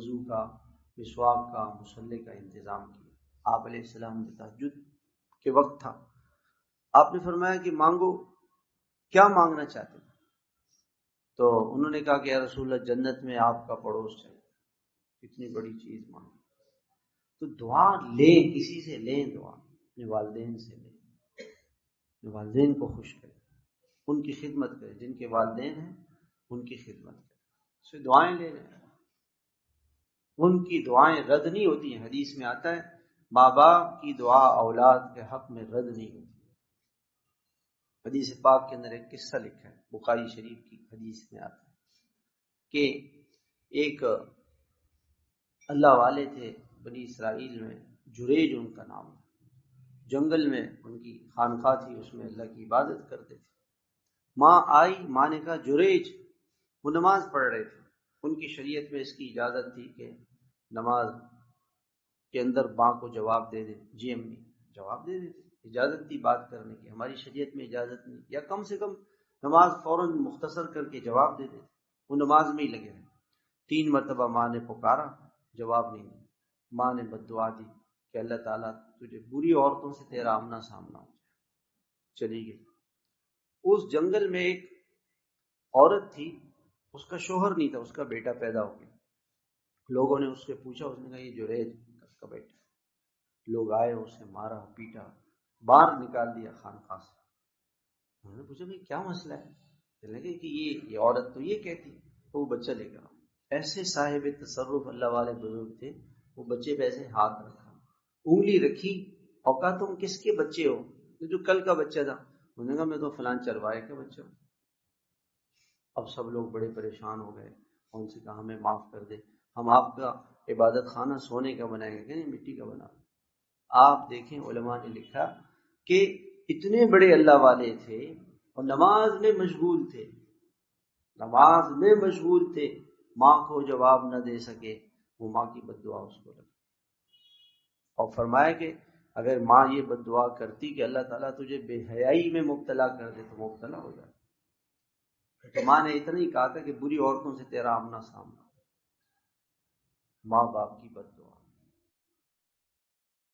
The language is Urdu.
وضو کا، مسواک کا، مصلی کا انتظام کیا۔ آپ علیہ السلام نے تہجد کے وقت تھا، آپ نے فرمایا کہ مانگو، کیا مانگنا چاہتے ہیں؟ تو انہوں نے کہا کہ یا رسول اللہ جنت میں آپ کا پڑوس ہے، اتنی بڑی چیز مانگی۔ تو دعا لیں، کسی سے لیں، دعا اپنے والدین سے لیں، اپنے والدین کو خوش کریں، ان کی خدمت کریں، جن کے والدین ہیں ان کی خدمت کریں، اس سے دعائیں لے لیں۔ ان کی دعائیں رد نہیں ہوتی ہیں، حدیث میں آتا ہے ماں باپ کی دعا اولاد کے حق میں رد نہیں ہوتی۔ حدیث پاک کے اندر ایک قصہ لکھا ہے، بخاری شریف کی حدیث میں آتا ہے کہ ایک اللہ والے تھے بنی اسرائیل میں، جریج ان کا نام تھا، جنگل میں ان کی خانقاہ تھی، اس میں اللہ کی عبادت کرتے تھے۔ ماں آئی، ماں نے کہا جریج، وہ نماز پڑھ رہے تھے، ان کی شریعت میں اس کی اجازت تھی کہ نماز کے اندر ماں کو جواب دے دے، جی امی، جواب دے دے، اجازت تھی بات کرنے کی، ہماری شریعت میں اجازت نہیں، یا کم سے کم نماز فوراً مختصر کر کے جواب دے دے۔ وہ نماز میں ہی لگے ہیں، 3 مرتبہ ماں نے پکارا، جواب نہیں دیا۔ ماں نے بد دعا دی کہ اللہ تعالیٰ تجھے بری عورتوں سے تیرا آمنا سامنا ہو جائے، چلی گئی۔ اس جنگل میں ایک عورت تھی، اس کا شوہر نہیں تھا، اس کا بیٹا پیدا ہو گیا۔ لوگوں نے اس سے پوچھا، اس نے کہا یہ جریج کا بیٹا ہے۔ لوگ آئے، اسے مارا پیٹا، باہر نکال دیا خانقاہ سے۔ انہوں نے پوچھا کہ کیا مسئلہ ہے؟ کہنے لگے کہ یہ عورت تو یہ کہتی، تو وہ بچہ لے کر آؤ۔ ایسے صاحب تصرف اللہ والے بزرگ تھے، وہ بچے پہ ایسے ہاتھ رکھا، انگلی رکھی اور کہا تم کس کے بچے ہو؟ جو کل کا بچہ تھا، انہوں نے کہا میں تو فلان چروائے کا بچہ ہوں۔ اب سب لوگ بڑے پریشان ہو گئے، ان سے کہا ہمیں معاف کر دے، ہم آپ کا عبادت خانہ سونے کا بنائیں گے، کہ مٹی کا بنا۔ آپ دیکھیں علماء نے لکھا کہ اتنے بڑے اللہ والے تھے اور نماز میں مشغول تھے، نماز میں مشغول تھے، ماں کو جواب نہ دے سکے، وہ ماں کی بد دعا اس کو لگی۔ اور فرمایا کہ اگر ماں یہ بد دعا کرتی کہ اللہ تعالیٰ تجھے بے حیائی میں مبتلا کر دے تو مبتلا ہو جائے۔ تو ماں نے اتنا ہی کہا تھا کہ بری عورتوں سے تیرا آمنا سامنا، ماں باپ کی بد دعا۔